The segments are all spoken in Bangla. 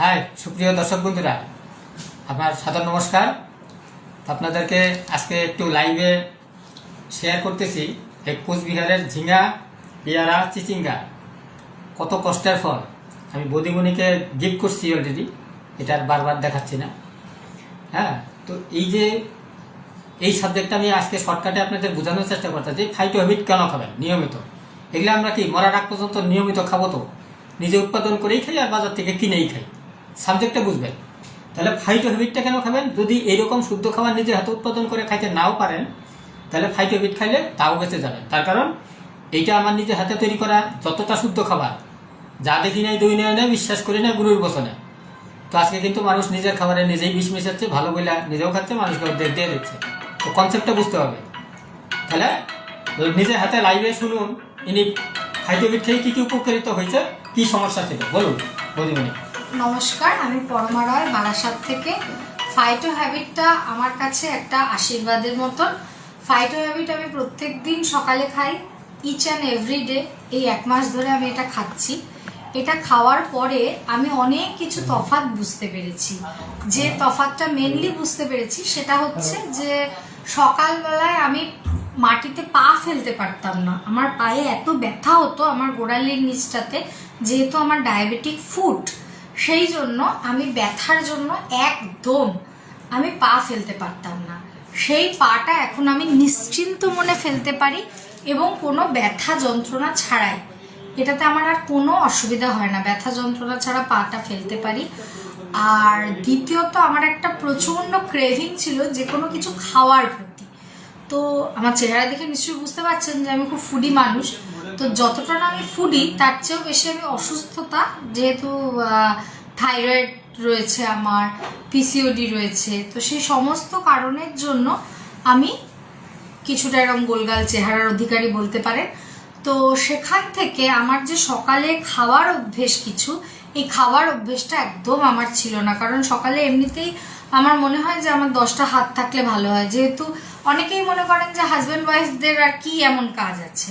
হাই সুপ্রিয় দর্শক বন্ধুরা, আপনার সাদর নমস্কার। আপনাদেরকে আজকে একটু লাইভে শেয়ার করতেছি এই কোচবিহারের ঝিঙ্গা, পেয়ারা, চিচিঙ্গা কত কষ্টের ফল। আমি বদিমণিকে গিফট করছি অলরেডি, এটা আর বারবার দেখাচ্ছি না। হ্যাঁ, তো এই সাবজেক্টটা আমি আজকে শর্টকাটে আপনাদের বোঝানোর চেষ্টা করতেছি। ফাইটো হ্যাবিট কেন খাবেন নিয়মিত? এগুলো আমরা কি মরার আগ পর্যন্ত নিয়মিত খাবো? তো নিজে উৎপাদন করেই খাই আর বাজার থেকে কিনেই খাই। সাবজেক্টটা বুঝবেন। তাহলে ফাইটো হ্যাবিটটা কেন খাবেন? যদি এইরকম শুদ্ধ খাবার নিজের হাতে উৎপাদন করে খাইতে নাও পারেন, তাহলে ফাইটো হ্যাবিট খাইলে তাও বেঁচে যাবেন। তার কারণ এইটা আমার নিজের হাতে তৈরি করা যতটা শুদ্ধ খাবার, যা দেখি নাই দই নেয় না, বিশ্বাস করি না গুরুর বচনে। তো আজকে কিন্তু মানুষ নিজের খাবারে নিজেই বিষ মিশাচ্ছে, ভালো বইলা নিজেও খাচ্ছে, মানুষকে দিয়ে দিচ্ছে। তো কনসেপ্টটা বুঝতে হবে। তাহলে নিজের হাতে লাইভে শুনুন, ইনি ফাইটো হ্যাবিট খেয়ে কি কি উপকারিত হয়েছে, কি সমস্যা ছিল বলুন বদিমণি। নমস্কার, আমি পরমা রয়, বারাসাত থেকে। ফাইটো হ্যাবিটটা আমার কাছে একটা আশীর্বাদের মতন। ফাইটো হ্যাবিট আমি প্রত্যেক দিন সকালে খাই, ইচ অ্যান্ড এভরি ডে। এই 1 মাস ধরে আমি এটা খাচ্ছি। এটা খাওয়ার পরে আমি অনেক কিছু তফাৎ বুঝতে পেরেছি। যে তফাৎটা মেনলি বুঝতে পেরেছি সেটা হচ্ছে যে সকালবেলায় আমি মাটিতে পা ফেলতে পারতাম না। আমার পায়ে এত ব্যথা হতো, আমার গোড়ালির নিচটাতে, যেহেতু আমার ডায়াবেটিক ফুট, সেই জন্য আমি ব্যথার জন্য একদম আমি পা ফেলতে পারতাম না। সেই পাটা এখন আমি নিশ্চিন্ত মনে ফেলতে পারি এবং কোনো ব্যথা যন্ত্রণা ছাড়াই। এটাতে আমার আর কোনো অসুবিধা হয় না, ব্যথা যন্ত্রণা ছাড়া পাটা ফেলতে পারি। আর দ্বিতীয়ত, আমার একটা প্রচণ্ড ক্রেভিং ছিল যে কোনো কিছু খাওয়ার প্রতি। তো আমার চেহারা দেখে নিশ্চয়ই বুঝতে পারছেন যে আমি খুব ফুডি মানুষ। তো যতটা না আমি ফুডি, তার চেয়েও বেশি আমি অসুস্থতা, যেহেতু থাইরয়েড রয়েছে, আমার পিসিওডি রয়েছে, তো সেই সমস্ত কারণের জন্য আমি কিছুটা এরকম গোলগাল চেহারার অধিকারী বলতে পারেন। তো সেখান থেকে আমার যে সকালে খাওয়ার অভ্যেস কিছু, এই খাওয়ার অভ্যেসটা একদম আমার ছিল না। কারণ সকালে এমনিতেই আমার মনে হয় যে আমার 10টা হাত থাকলে ভালো হয়। যেহেতু অনেকেই মনে করেন যে হাজব্যান্ড ওয়াইফদের আর কি এমন কাজ আছে,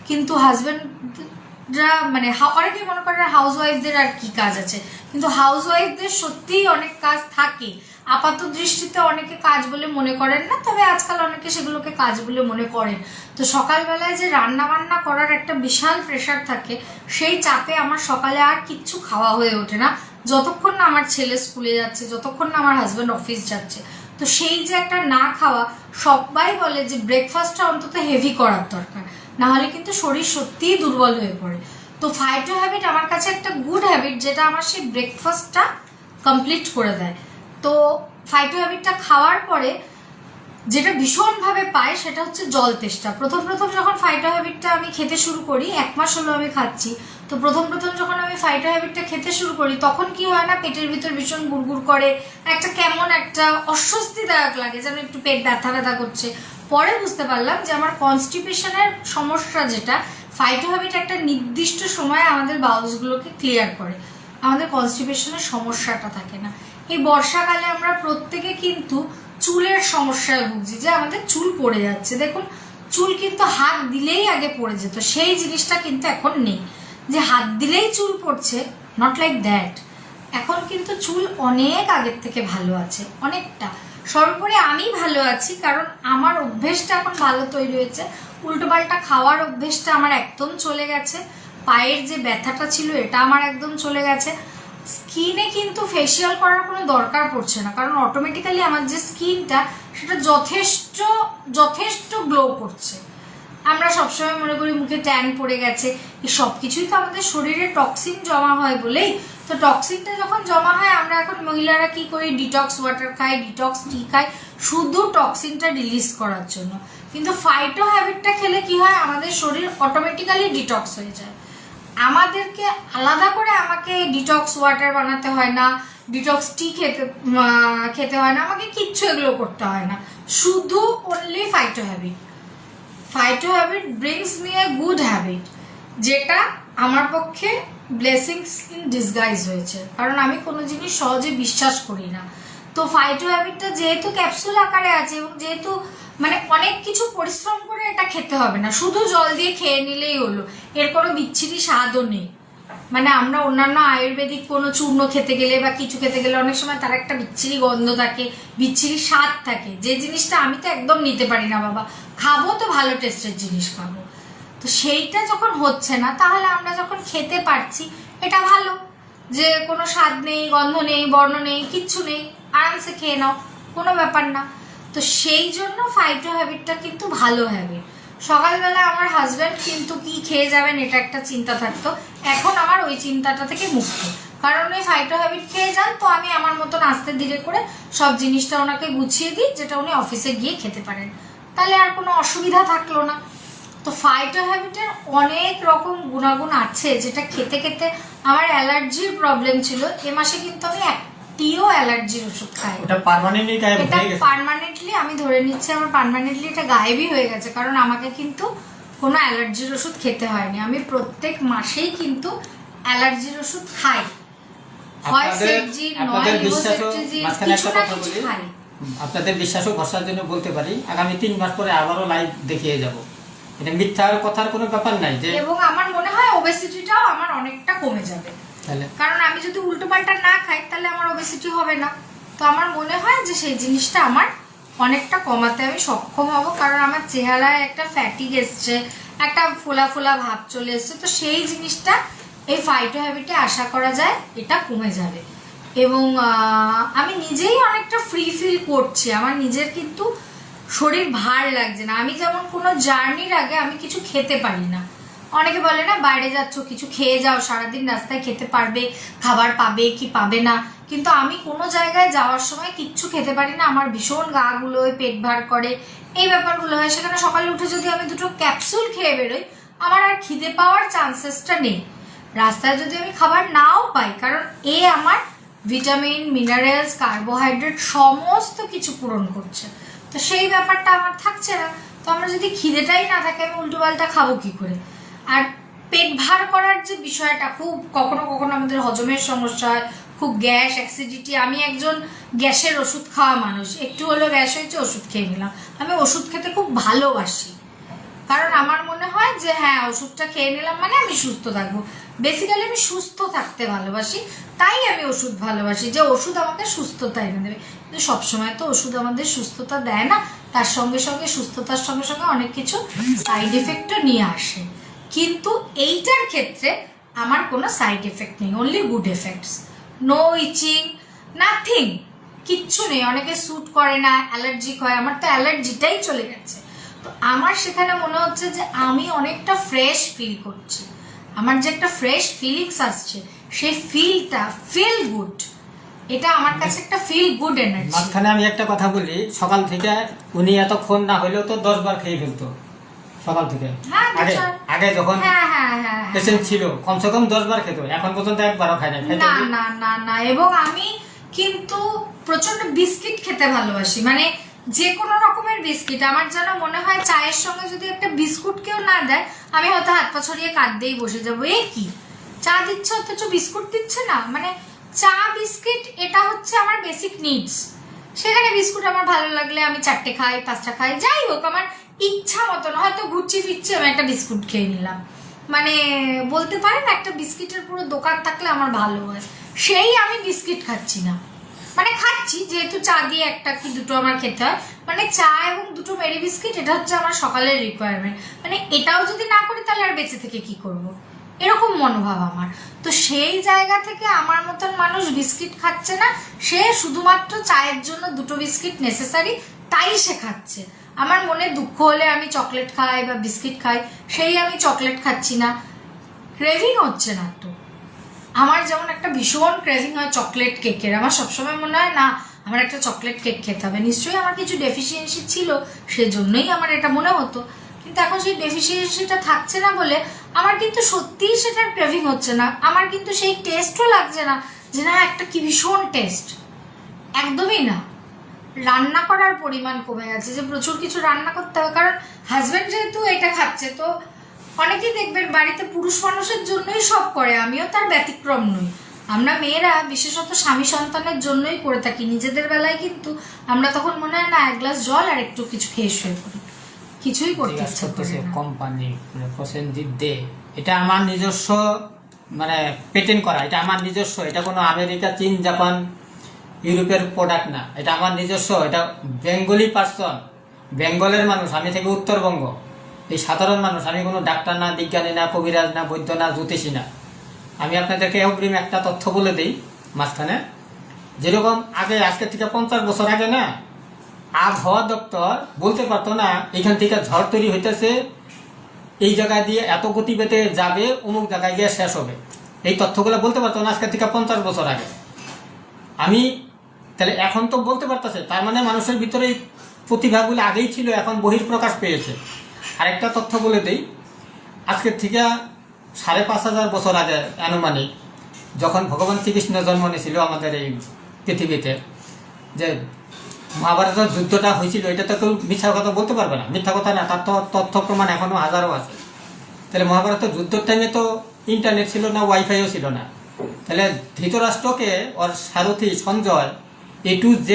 কিন্তু হাজব্যান্ডরা মানে অনেকেই মনে করেন হাউস ওয়াইফদের আর কি কাজ আছে, কিন্তু হাউস ওয়াইফদের সত্যিই অনেক কাজ থাকে। আপাত দৃষ্টিতে অনেকে কাজ বলে মনে করেন না, তবে আজকাল অনেকে সেগুলোকে কাজ বলে মনে করেন। তো সকালবেলায় যে রান্না বান্না করার একটা বিশাল প্রেশার থাকে, সেই চাপে আমার সকালে আর কিচ্ছু খাওয়া হয়ে ওঠে না, যতক্ষণ না আমার ছেলে স্কুলে যাচ্ছে, যতক্ষণ না আমার হাজব্যান্ড অফিস যাচ্ছে। তো সেই যে একটা না খাওয়া, সবাই বলে যে ব্রেকফাস্টটা অন্তত হেভি করার দরকার, না হলে কিন্তু শরীর সত্যিই দুর্বল হয়ে পড়ে। তো ফাইটো হ্যাবিট আমার কাছে একটা গুড হ্যাবিট, যেটা আমার সেই ব্রেকফাস্টটা কমপ্লিট করে দেয়। তো ফাইটো হ্যাবিটটা খাওয়ার পরে যেটা ভীষণভাবে পাই সেটা হচ্ছে জল তেষ্টা। প্রথম যখন ফাইটো হ্যাবিটটা আমি খেতে শুরু করি, 1 মাস হলো আমি খাচ্ছি, তো প্রথম যখন আমি ফাইটো হ্যাবিটটা খেতে শুরু করি, তখন কি হয় না, পেটের ভিতর ভীষণ গুড়গুড় করে, একটা কেমন একটা অস্বস্তিদায়ক লাগে, যেন একটু পেট ব্যথা করছে। পরে বুঝতে পারলাম যে আমার কনস্টিপেশনের সমস্যা, যেটা ফাইটো হ্যাবিট একটা নির্দিষ্ট সময়ে আমাদের বাউলসগুলোকে ক্লিয়ার করে, আমাদের কনস্টিপেশনের সমস্যাটা থাকে না। এই বর্ষাকালে আমরা প্রত্যেকে কিন্তু চুলের সমস্যায় ভুগছি, যে আমাদের চুল পড়ে যাচ্ছে। দেখুন, চুল কিন্তু হাত দিলেই আগে পড়ে যেত, সেই জিনিসটা কিন্তু এখন নেই যে হাত দিলেই চুল পড়ছে, নট লাইক দ্যাট। এখন কিন্তু চুল অনেক আগের থেকে ভালো আছে, অনেকটা। সর্বোপরি আমি ভালো আছি, কারণ আমার অভ্যেসটা এখন ভালো তৈরি হয়েছে। উল্টোপাল্টা খাওয়ার অভ্যেসটা আমার একদম চলে গেছে। পায়ের যে ব্যথাটা ছিল, এটা আমার একদম চলে গেছে। স্কিনে কিন্তু ফেসিয়াল করার কোনো দরকার পড়ছে না, কারণ অটোমেটিক্যালি আমার যে স্কিনটা, সেটা যথেষ্ট গ্লো করছে। আমরা সবসময় মনে করি মুখে ট্যান পড়ে গেছে, এই সব কিছুই তো আমাদের শরীরে টক্সিন জমা হয় বলেই। তো টক্সিনটা যখন জমা হয়, আমরা এখন মহিলারা কি করি, ডিটক্স ওয়াটার খাই, ডিটক্স টি খাই, শুধু টক্সিনটা রিলিজ করার জন্য। কিন্তু ফাইটো হ্যাবিটটা খেলে কি হয়, আমাদের শরীর অটোমেটিক্যালি ডিটক্স হয়ে যায়। আমাদেরকে আলাদা করে আমাকে ডিটক্স ওয়াটার বানাতে হয় না, ডিটক্স টি খেতে হয় না, আমাকে কিচ্ছু এগুলো করতে হয় না, শুধু only phyto habit. Phyto habit brings me a good habit, যেটা আমার পক্ষে ব্লেসিংস ইন ডিসগাইজ হয়েছে, কারণ আমি কোনো জিনিস সহজে বিশ্বাস করি না। তো ফাইটো হ্যাবিটটা যেহেতু ক্যাপসুল আকারে আছে, এবং যেহেতু মানে অনেক কিছু পরিশ্রম করে এটা খেতে হবে না, শুধু জল দিয়ে খেয়ে নিলেই হলো, এর কোনো বিচ্ছিরি স্বাদও নেই। মানে আমরা অন্যান্য আয়ুর্বেদিক কোনো চূর্ণ খেতে গেলে বা কিছু খেতে গেলে অনেক সময় তার একটা বিচ্ছিরি গন্ধ থাকে, বিচ্ছিরি স্বাদ থাকে, যে জিনিসটা আমি তো একদম নিতে পারি না বাবা। খাবো তো ভালো টেস্টের জিনিস খাবো। তো সেইটা যখন হচ্ছে না, তাহলে আমরা যখন খেতে পারছি এটা ভালো, যে কোনো স্বাদ নেই, গন্ধ নেই, বর্ণ নেই, কিচ্ছু নেই, আরামসে খেয়ে নাও, কোনো ব্যাপার না। তো সেই জন্য ফাইটো হ্যাবিটটা কিন্তু ভালো হ্যাবিট। সকালবেলা আমার হাজব্যান্ড কিন্তু কি খেয়ে যাবেন এটা একটা চিন্তা থাকতো, এখন আমার ওই চিন্তাটা থেকে মুক্ত, কারণ ওই ফাইটো হ্যাবিট খেয়ে যান, তো আমি আমার মতন আস্তে ধীরে করে সব জিনিসটা ওনাকে গুছিয়ে দিই, যেটা উনি অফিসে গিয়ে খেতে পারেন, তাহলে আর কোনো অসুবিধা থাকলো না। তো ফাইটো হ্যাবিটের অনেক রকম গুণাগুণ আছে, যেটা খেতে খেতে আমার অ্যালার্জির প্রবলেম ছিল, এ মাসে কিন্তু আমি একটিও অ্যালার্জির ওষুধ খাই। ওটা পার্মানেন্টলি গায়েব এটা হয়ে গেছে? পার্মানেন্টলি আমি ধরে নিচ্ছি আমার পার্মানেন্টলি এটা গায়েবই হয়ে গেছে, কারণ আমাকে কিন্তু কোনো অ্যালার্জির ওষুধ খেতে হয়নি। আমি প্রত্যেক মাসেই কিন্তু অ্যালার্জির ওষুধ খাই, হয় সেটজিন নয় লিভোসেট্রিজিন, কিছু না কিছু খাই। আপনাদের বিশ্বাস ও ভরসার জন্য বলতে পারি, আগামী 3 মাস পরে আবারও লাইভ দেখিয়ে যাব। এটা মিথ্যার কথার কোনো ব্যাপার নাই যে, এবং আমার মনে হয় ওবেসিটিটাও আমার অনেকটা কমে যাবে, কারণ আমি যদি উল্টোপাল্টা না খাই তাহলে আমার ওবেসিটি হবে না। তো আমার মনে হয় যে সেই জিনিসটা আমার অনেকটা কমাতে আমি সক্ষম হব, কারণ আমার চেহারায় একটা ফ্যাটিক এসছে, একটা ফোলা ফোলা ভাব চলে এসছে। তো সেই জিনিসটা এই ফাইটো হ্যাবিটে আশা করা যায় এটা কমে যাবে। এবং আমি নিজেই অনেকটা ফ্রি ফিল করছি, আমার নিজের কিন্তু শরীর ভার লাগছে না। আমি যেমন কোনো জার্নির আগে আমি কিছু খেতে পারি না, অনেকে বলে না বাইরে যাচ্ছ কিছু খেয়ে যাও, সারাদিন রাস্তায় খেতে পারবে, খাবার পাবে কি পাবে না, কিন্তু আমি কোনো জায়গায় যাওয়ার সময় কিচ্ছু খেতে পারি না, আমার ভীষণ গা গুলোয়, পেট ভার করে, এই ব্যাপারগুলো হয়। সেখানে সকালে উঠে যদি আমি 2টো ক্যাপসুল খেয়ে বেরোই, আমার আর খিদে পাওয়ার চান্সেসটা নেই। রাস্তায় যদি আমি খাবার নাও পাই, কারণ আমার ভিটামিন, মিনারেলস, কার্বোহাইড্রেট সমস্ত কিছু পূরণ করছে, তো সেই ব্যাপারটা আমার থাকছে না। তো আমরা যদি খিদেটাই না থাকে, আমি উল্টোপাল্টা খাবো কি করে? আর পেট ভার করার যে বিষয়টা, খুব কখনো কখনো আমাদের হজমের সমস্যা হয়, খুব গ্যাস, অ্যাসিডিটি। আমি একজন গ্যাসের ওষুধ খাওয়া মানুষ, একটু হলো গ্যাস হয়েছে ওষুধ খেয়ে নিলাম। আমি ওষুধ খেতে খুব ভালোবাসি, কারণ আমার মনে হয় যে হ্যাঁ ওষুধটা খেয়ে নিলাম মানে আমি সুস্থ থাকবো। বেসিক্যালি আমি সুস্থ থাকতে ভালোবাসি, তাই আমি ওষুধ ভালোবাসি, যে ওষুধ আমাকে সুস্থতা এনে দেবে। কিন্তু সবসময় তো ওষুধ আমাদের সুস্থতা দেয় না, তার সঙ্গে সঙ্গে সুস্থতার সঙ্গে সঙ্গে অনেক কিছু সাইড এফেক্টও নিয়ে আসে। কিন্তু এইটার ক্ষেত্রে আমার কোনো সাইড এফেক্ট নেই, অনলি গুড এফেক্টস। নো ইচিং, নাথিং, কিচ্ছু নেই। অনেকে স্যুট করে না, অ্যালার্জিক হয়, আমার তো অ্যালার্জিটাই চলে গেছে। তো আমার সেখানে মনে হচ্ছে যে আমি অনেকটা ফ্রেশ ফিল করছি, আমার যে একটা ফ্রেশ ফিলিংস আসছে, সেই ফিল গুড, এটা আমার কাছে একটা ফিল গুড এনার্জি। মাঝখানে আমি একটা কথা বলি, সকাল থেকে উনি এতক্ষণ না হলেও তো 10 বার খেয়ে ফেলতো সকাল থেকে। আগে যখন পেশেন্ট ছিল কমসে কম 10 বার খেত, এখন পর্যন্ত একবারও খায় না। না না না, এবং আমি কিন্তু প্রচন্ড বিস্কিট খেতে ভালোবাসি, মানে যে কোনো রকমের বিস্কিট। আমার যেন মনে হয় চায়ের সঙ্গে যদি একটা বিস্কুট কেউ না দেয়, আমি হয়তো হাত পা ছড়িয়ে কাঁদতেই বসে যাবো। এ কি চা দিচ্ছে অথচ বিস্কুট দিচ্ছে না, মানে চা বিস্কিট এটা হচ্ছে আমার বেসিক নিডস। সেখানে বিস্কুট আমার ভালো লাগলে আমি 4টে খাই, 5টা খাই, যাই হোক আমার ইচ্ছা মতন। হয়তো ঘুরছি ফিরছি আমি একটা বিস্কুট খেয়ে নিলাম, মানে বলতে পারেন একটা বিস্কিটের পুরো দোকান থাকলে আমার ভালো হয়। সেই আমি বিস্কিট খাচ্ছি না, মানে খাচ্ছি যেহেতু চা দিয়ে 1টা কি 2টো আমার খেতে হয়, মানে চা এবং 2টো মেরি বিস্কিট, এটা হচ্ছে আমার সকালের রিকোয়ারমেন্ট। মানে এটাও যদি না করি তাহলে আর বেঁচে থেকে কি করব, এরকম মনোভাব আমার। তো সেই জায়গা থেকে আমার মতন মানুষ বিস্কিট খাচ্ছে না, সে শুধুমাত্র চায়ের জন্য 2টো বিস্কিট নেসেসারি, তাই সে খাচ্ছে। আমার মনে দুঃখ হলে আমি চকলেট খাই বা বিস্কিট খাই, সেই আমি চকলেট খাচ্ছি না, ক্রেভিং হচ্ছে না। তো আমার যেমন একটা ভীষণ ক্রেভিং হয় চকলেট কেকের, আমার সবসময় মনে হয় না আমার একটা চকলেট কেক খেতে হবে, নিশ্চয়ই আমার কিছু ডেফিসিয়েন্সি ছিল সেজন্যই আমার এটা মনে হতো। কিন্তু এখন সেই ডেফিসিয়েন্সিটা থাকছে না বলে আমার কিন্তু সত্যিই সেটার ক্রেভিং হচ্ছে না, আমার কিন্তু সেই টেস্টও লাগছে না যে না একটা কি ভীষণ টেস্ট, একদমই না। রান্না করার পরিমাণ কমে গেছে, যে প্রচুর কিছু রান্না করতে হবে, কারণ হাজব্যান্ড যেহেতু এটা খাচ্ছে। তো অনেকেই দেখবেন বাড়িতে পুরুষ মানুষের জন্যই সব করে, আমিও তার ব্যতিক্রম নই। আমরা মেয়েরা বিশেষত স্বামী সন্তানের জন্যই করে থাকি, নিজেদের বেলায় কিন্তু আমরা তখন মনে হয় না 1 গ্লাস জল আর একটু কিছু খেয়ে শুয়ে পড়ি, কিছুই করতে ইচ্ছা করে না। কোম্পানি পছন্দিত দে, এটা আমার নিজস্ব মানে পেটেন্ট করা, এটা আমার নিজস্ব, এটা কোনো আমেরিকা, চীন, জাপান, ইউরোপের প্রোডাক্ট না, এটা আমার নিজস্ব। এটা বেঙ্গলি পার্সন, বেঙ্গলের মানুষ, আমি থেকে উত্তরবঙ্গ, এই সাধারণ মানুষ, আমি কোনো ডাক্তার না, বিজ্ঞানী না, কবিরাজ না, বৈদ্য না, জ্যোতিষী না। আমি আপনাদেরকে অগ্রিম একটা তথ্য বলে দিই মাঝখানে, যেরকম আগে আজকে থেকে 50 বছর আগে না, আবহাওয়া দপ্তর বলতে পারতো না এখান থেকে ঝড় তৈরি হইতেছে, এই জায়গায় দিয়ে এত গতিবেগে যাবে, অমুক জায়গায় গিয়ে শেষ হবে, এই তথ্যগুলো বলতে পারতো না আজকে থেকে 50 বছর আগে। আমি তাহলে এখন তো বলতে পারতেছে, তার মানে মানুষের ভিতরে এই প্রতিভাগুলো আগেই ছিল, এখন বহিঃপ্রকাশ পেয়েছে। আরেকটা তথ্য বলে দেই, আজকের থেকে 5,500 বছর আগে আনুমানিক, যখন ভগবান শ্রীকৃষ্ণ জন্ম নিয়েছিল আমাদের এই পৃথিবীতে, যে মহাভারতের যুদ্ধটা হয়েছিল, এটা তো কেউ মিথ্যা কথা বলতে পারবে না, মিথ্যা কথা না, তার তো তথ্য প্রমাণ এখনো হাজারও আছে। তাহলে মহাভারতের যুদ্ধের টাইমে তো ইন্টারনেট ছিল না, ওয়াইফাইও ছিল না। তাহলে ধৃতরাষ্ট্রকে ওর সারথি সঞ্জয় A to Z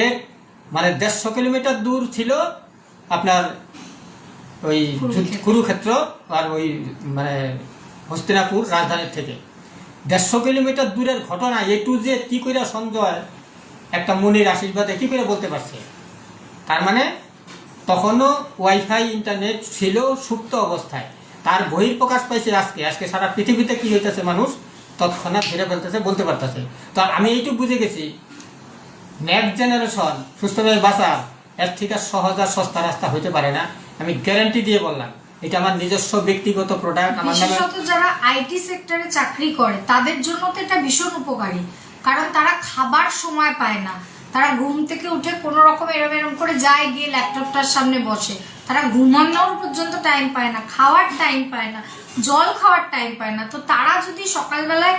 মানে 150 কিলোমিটার দূর ছিল আপনার ওই কুরুক্ষেত্র আর ওই মানে হস্তিনাপুর রাজধানীর থেকে 150 কিলোমিটার দূরের ঘটনা A to Z কি করে সঞ্জয় একটা মুনির আশীর্বাদে কি করে বলতে পারছে? তার মানে তখনও ওয়াইফাই ইন্টারনেট ছিল সুপ্ত অবস্থায়, তার বহিঃপ্রকাশ পাইছে আজকে। আজকে সারা পৃথিবীতে কি হইতেছে মানুষ তৎক্ষণাৎ ধীরে ফেলতেছে, বলতে পারতেছে। তো আমি এইটুকু বুঝে গেছি, নেক্সট জেনারেশন সুস্থভাবে বাঁচা এর থেকে সহজ আর সস্তা রাস্তা হইতে পারে না, আমি গ্যারান্টি দিয়ে বললাম। এটা আমার নিজস্ব ব্যক্তিগত প্রোডাক্ট। আমার নামে বিশেষত যারা আইটি সেক্টরে চাকরি করে তাদের জন্য তো এটা ভীষণ উপকারী, কারণ তারা খাবার সময় পায় না, তারা ঘুম থেকে উঠে কোনো রকম এরম করে যায়, গিয়ে ল্যাপটপটার সামনে বসে, তারা ঘুমানোর পর্যন্ত টাইম পায় না, খাওয়ার টাইম পায় না, জল খাওয়ার টাইম পায় না। তো তারা যদি সকালবেলায়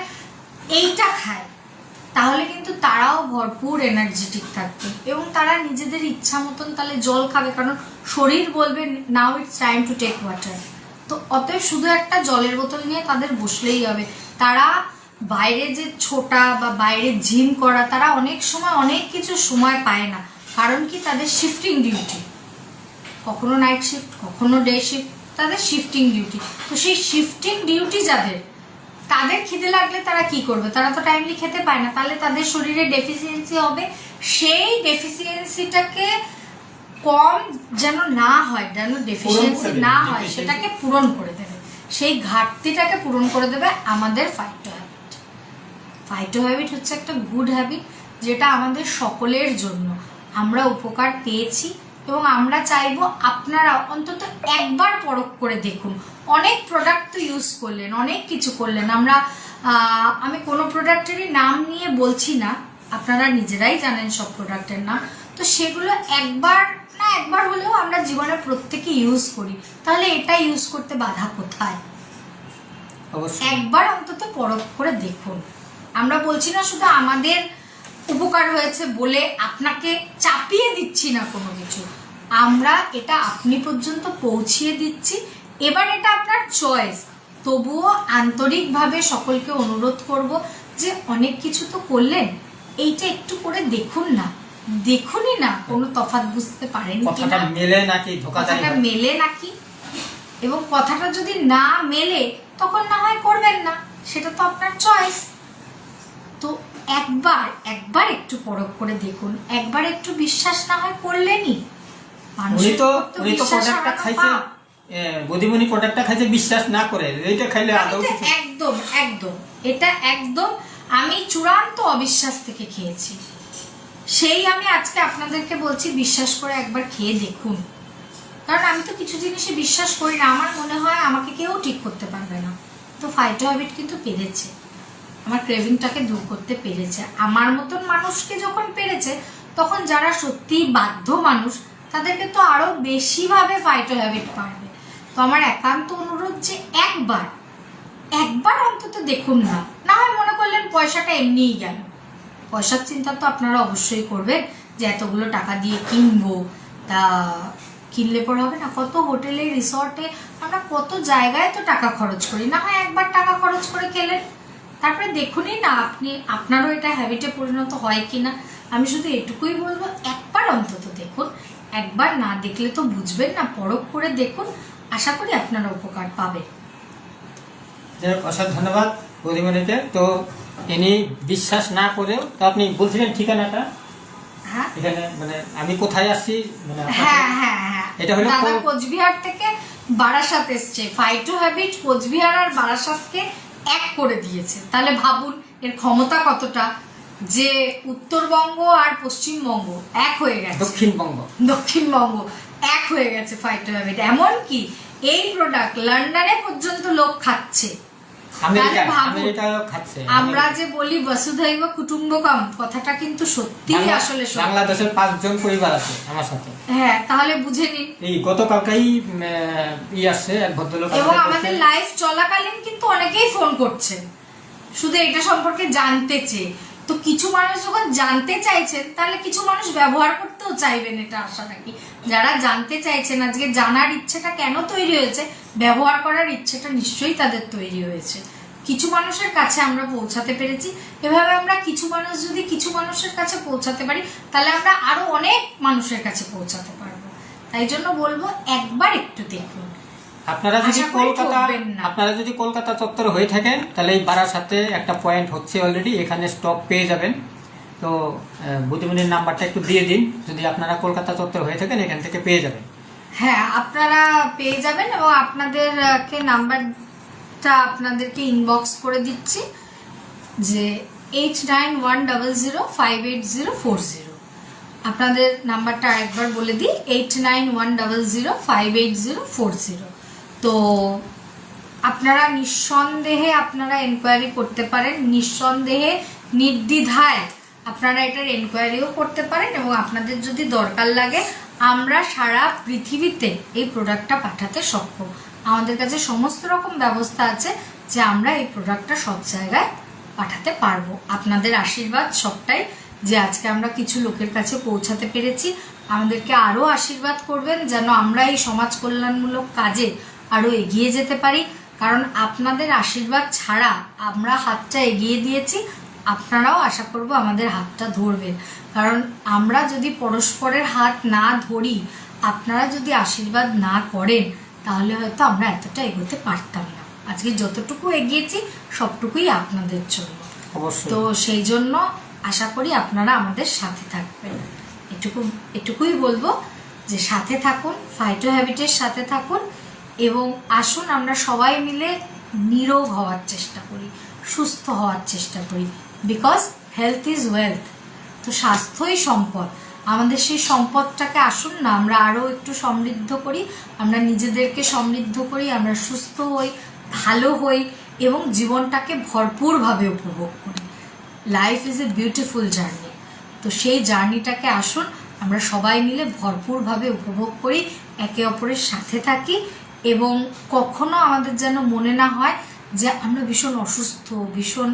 এইটা খায় তাহলে কিন্তু তারাও ভরপুর এনার্জেটিক থাকবে এবং তারা নিজেদের ইচ্ছা মতন তাহলে জল খাবে, কারণ শরীর বলবে now it's time to take water. তো অতএব শুধু একটা জলের বোতল নিয়ে তাদের বসলেই হবে। তারা বাইরে যে ছোটা বা বাইরে জিম করা, তারা অনেক সময় অনেক কিছু সময় পায় না, কারণ কি তাদের শিফটিং ডিউটি, কখনো নাইট শিফট কখনো ডে শিফট, তাদের শিফটিং ডিউটি। তো সেই শিফটিং ডিউটি যাদের, তাদের খিদে লাগলে তারা কি করবে? তারা তো টাইমলি খেতে পায় না, তাহলে তাদের শরীরে ডেফিসিয়েন্সি হবে। সেই ডেফিসিয়েন্সিটাকে কম যেন না হয়, যেন ডেফিসিয়েন্সি না হয়, সেটাকে পূরণ করে দেবে, সেই ঘাটতিটাকে পূরণ করে দেবে আমাদের ফাইটো হ্যাবিট। ফাইটো হ্যাবিট হচ্ছে একটা গুড হ্যাবিট, যেটা আমাদের সকলের জন্য। আমরা উপকার পেয়েছি এবং আমরা চাইবো আপনারা অন্তত একবার পরখ করে দেখুন। অনেক প্রোডাক্ট তো ইউজ করলেন, অনেক কিছু করলেন, আমি কোনো প্রোডাক্টেরই নাম নিয়ে বলছি না, আপনারা নিজেরাই জানেন সব প্রোডাক্টের নাম। তো সেগুলো একবার না একবার হলেও আমরা জীবনে প্রত্যেকে ইউজ করি, তাহলে এটা ইউজ করতে বাধা কোথায়? একবার অন্তত পরখ করে দেখুন। আমরা বলছি না শুধু আমাদের উপকার হয়েছে বলে আপনাকে চাপিয়ে দিচ্ছি না কোনো কিছু, আমরা এটা আপনি পর্যন্ত পৌঁছিয়ে দিচ্ছি। এবার এটা আপনার চয়েস, তবুও আন্তরিকভাবে সকলকে অনুরোধ করব যে অনেক কিছু তো করলেন, এইটা একটু করে দেখুন না, দেখুনই না কোনো তফাৎ বুঝতে পারেনি কথাটা মেলে নাকি, কথাটা মেলে নাকি, এবং কথাটা যদি না মেলে তখন না হয় করবেন না, সেটা তো আপনার চয়েস। তো একবার একটু পরখ করে দেখুন, একবার একটু বিশ্বাস না হয় করলেনই। উনি তো প্রোডাক্টটা খাইছে, বদিমনি প্রোডাক্টটা খাইছে বিশ্বাস না করে, এইটা খাইলে আদৌ একদম একদম এটা একদম আমি চূড়ান্ত অবিশ্বাস থেকে খেয়েছি, সেই আমি আজকে আপনাদেরকে বলছি বিশ্বাস করে একবার খেয়ে দেখুন। কারণ আমি তো কিছু জিনিসে বিশ্বাস করি না, আমার মনে হয় আমাকে কেউ ঠিক করতে পারবে না। তো ফাইটো হ্যাবিট কিন্তু পেরেছে, আমার ক্রেভিংটাকে দূর করতে পেরেছে। আমার মতন মানুষকে যখন পেরেছে, তখন যারা সত্যি বাধ্য মানুষ তাদেরকে তো আরো বেশিভাবে ফাইটো হ্যাবিট পারবে। তো আমার একান্ত অনুরোধ যে একবার অন্তত দেখুন না, না হয় মনে করলেন পয়সাটা এমনিই গেল, পয়সার চিন্তা তো আপনারা অবশ্যই করবেন যে এতগুলো টাকা দিয়ে কিনবো, তা কিনলে পরে হবে না। কত হোটেলে, রিসর্টে, আমরা কত জায়গায় তো টাকা খরচ করি, না হয় একবার টাকা খরচ করে খেলেন, তারপরে দেখুনই না আপনারও এটা হ্যাবিটে পরিণত হয় কিনা। আমি শুধু এটুকুই বলবো, একবার অন্তত দেখুন, একবার না দেখলে তো বুঝবেন না, পরখ করে দেখুন, আশা করি আপনারা উপকার পাবেন। অসংখ্য ধন্যবাদ। বৌদিমণিকে। তো ইনি বিশ্বাস না করেও, তো আপনি বলছিলেন ঠিকানাটা হ্যাঁ এখানে, মানে আমি কোথায় আসছি, মানে হ্যাঁ হ্যাঁ হ্যাঁ এটা হলো দাদা কোচবিহার থেকে বারাসাত এসছে। ফাইটো হ্যাবিট কোচবিহার আর বারাসাতকে এক করে দিয়েছে। তাহলে ভাবুন এর ক্ষমতা কতটা, যে উত্তরবঙ্গ আর পশ্চিমবঙ্গ এক হয়ে গেছে, দক্ষিণবঙ্গ এক হয়ে গেছে ফাইটো হ্যাবিট। এমন কি এই প্রোডাক্ট লন্ডনে পর্যন্ত লোক খাচ্ছে। আমরা যে বলি বসুধৈব কুটুম্বকম, কথাটা কিন্তু সত্যি আসলে বাংলাদেশের 5 জন পরিবার আছে আমার সাথে। হ্যাঁ, তাহলে বুঝে নিন। এই গতকালকেই আসছে এক ভদ্রলোক, এবং আমাদের লাইভ চলাকালীন কিন্তু অনেকেই ফোন করছেন শুধু এটা সম্পর্কে জানতে চেয়ে। তো কিছু মানুষ যখন জানতে চাইছেন, তাহলে কিছু মানুষ ব্যবহার করতেও চাইবেন, এটা আশা রাখি। যারা জানতে চাইছেন, আজকে জানার ইচ্ছেটা কেন তৈরি হয়েছে, ব্যবহার করার ইচ্ছেটা নিশ্চয়ই তাদের তৈরি হয়েছে। কিছু মানুষের কাছে আমরা পৌঁছাতে পেরেছি। এভাবে আমরা কিছু মানুষ যদি কিছু মানুষের কাছে পৌঁছাতে পারি, তাহলে আমরা আরো অনেক মানুষের কাছে পৌঁছাতে পারবো। তাই জন্য বলবো একবার একটু দেখুন। আপনারা যদি কলকাতা চত্বর হয়ে থাকেন, তাহলে এই বারাসাতে একটা পয়েন্ট হচ্ছে অলরেডি, এখানে স্টপ পেয়ে যাবেন। তো বুদ্ধিমণির নাম্বারটা একটু দিয়ে দিন, যদি আপনারা কলকাতা চত্বর হয়ে থাকেন এখান থেকে পেয়ে যাবেন। হ্যাঁ, আপনারা পেয়ে যাবেন এবং আপনাদেরকে নাম্বারটা আপনাদেরকে ইনবক্স করে দিচ্ছি, যে 8910058040। আপনাদের নাম্বারটা আরেকবার বলে দিই, 8910058040। তো আপনারা নিঃসন্দেহে আপনারা এনকোয়ারি করতে পারেন, নিঃসন্দেহে নির্দ্বিধায় আপনারা এটার এনকোয়ারিও করতে পারেন। এবং আপনাদের যদি দরকার লাগে, আমরা সারা পৃথিবীতে এই প্রোডাক্টটা পাঠাতে সক্ষম। আমাদের কাছে সমস্ত রকম ব্যবস্থা আছে যে আমরা এই প্রোডাক্টটা সব জায়গায় পাঠাতে পারবো। আপনাদের আশীর্বাদ সবটাই, যে আজকে আমরা কিছু লোকের কাছে পৌঁছাতে পেরেছি। আমাদেরকে আরও আশীর্বাদ করবেন যেন আমরা এই সমাজ কল্যাণমূলক কাজে আরও এগিয়ে যেতে পারি। কারণ আপনাদের আশীর্বাদ ছাড়া আমরা হাতটা এগিয়ে দিয়েছি, আপনারাও আশা করব আমাদের হাতটা ধরবেন। কারণ আমরা যদি পরস্পরের হাত না ধরি, আপনারা যদি আশীর্বাদ না করেন, তাহলে হয়তো আমরা এতটা এগোতে পারতাম না। আজকে যতটুকু এগিয়েছি সবটুকুই আপনাদের জন্য। তো সেই জন্য আশা করি আপনারা আমাদের সাথে থাকবেন। এটুকুই বলবো যে সাথে থাকুন, ফাইটো হ্যাবিটের সাথে থাকুন এবং আসুন আমরা সবাই মিলে নিরোগ হওয়ার চেষ্টা করি, সুস্থ হওয়ার চেষ্টা করি। Because health is wealth. তো স্বাস্থ্যই সম্পদ। আমাদের সেই সম্পদটাকে আসুন না আমরা আরও একটু সমৃদ্ধ করি, আমরা নিজেদেরকে সমৃদ্ধ করি, আমরা সুস্থ হই, ভালো হই এবং জীবনটাকে ভরপুরভাবে উপভোগ করি। Life is a beautiful journey. তো সেই জার্নিটাকে আসুন আমরা সবাই মিলে ভরপুরভাবে উপভোগ করি, একে অপরের সাথে থাকি এবং কখনো আমাদের যেন মনে না হয় যে আমরা ভীষণ অসুস্থ। ভীষণ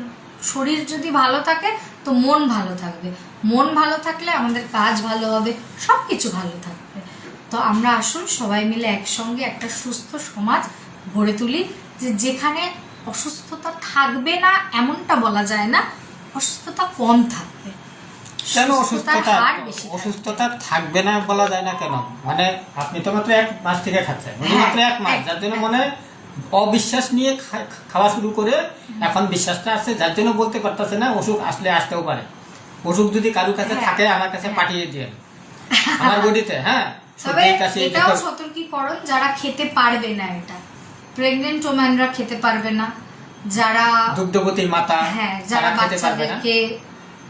শরীর যদি ভালো থাকে তো মন ভালো থাকবে, মন ভালো থাকলে আমাদের কাজ ভালো হবে, সব কিছু ভালো থাকবে। তো আমরা আসুন সবাই মিলে একসঙ্গে একটা সুস্থ সমাজ গড়ে তুলি, যে যেখানে অসুস্থতা থাকবে না এমনটা বলা যায় না, অসুস্থতা কম থাকবে। কেন অসুস্থতা থাকবে না বলা যায় না কেন? মানে আপনি তো মাত্র 1 মাস থেকে খাচ্ছেন, মাত্র 1 মাস, যার জন্য মনে অবিশ্বাস নিয়ে খাওয়া শুরু করে এখন বিশ্বাসটা আসছে, যার জন্য বলতে পারতেছে না অসুখ আসলে আসতেও পারে। অসুখ যদি কারোর কাছে থাকে আমার কাছে পাঠিয়ে দিয়ে আমার বডিতে। হ্যাঁ, এটাও সতর্কীকরণ, যারা খেতে পারবে না, এটা প্রেগনেন্ট ওম্যানরা খেতে পারবে না, যারা দুগ্ধবতী মাতা, হ্যাঁ যারা বাচ্চাদেরকে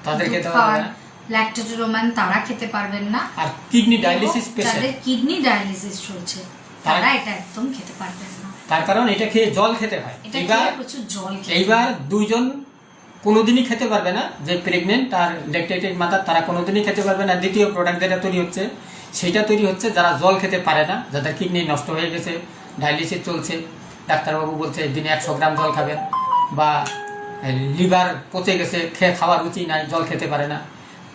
তাদের খেতে পারবে না, ল্যাকটেটেড ওম্যান তারা খেতে পারবেন না, আর কিডনি ডায়ালিসিস পেশেন্ট, যাদের কিডনি ডায়ালিসিস চলছে তারা এটা একদম খেতে পারবেন না। তার কারণ এটা খেয়ে জল খেতে হয়। প্রচুর জল খেতে। এইবার দুইজন কোনোদিনই খেতে পারবে না, যে প্রেগনেন্ট আর ল্যাকটেটেড মাতা তারা কোনোদিনই খেতে পারবে না। দ্বিতীয় প্রোডাক্ট যেটা তৈরি হচ্ছে সেটা তৈরি হচ্ছে যারা জল খেতে পারে না, যাদের কিডনি নষ্ট হয়ে গেছে, ডায়ালিসিস চলছে, ডাক্তারবাবু বলছে দিনে 100 গ্রাম জল খাবেন, বা লিভার পচে গেছে, খাওয়া রুচি নাই, জল খেতে পারে না,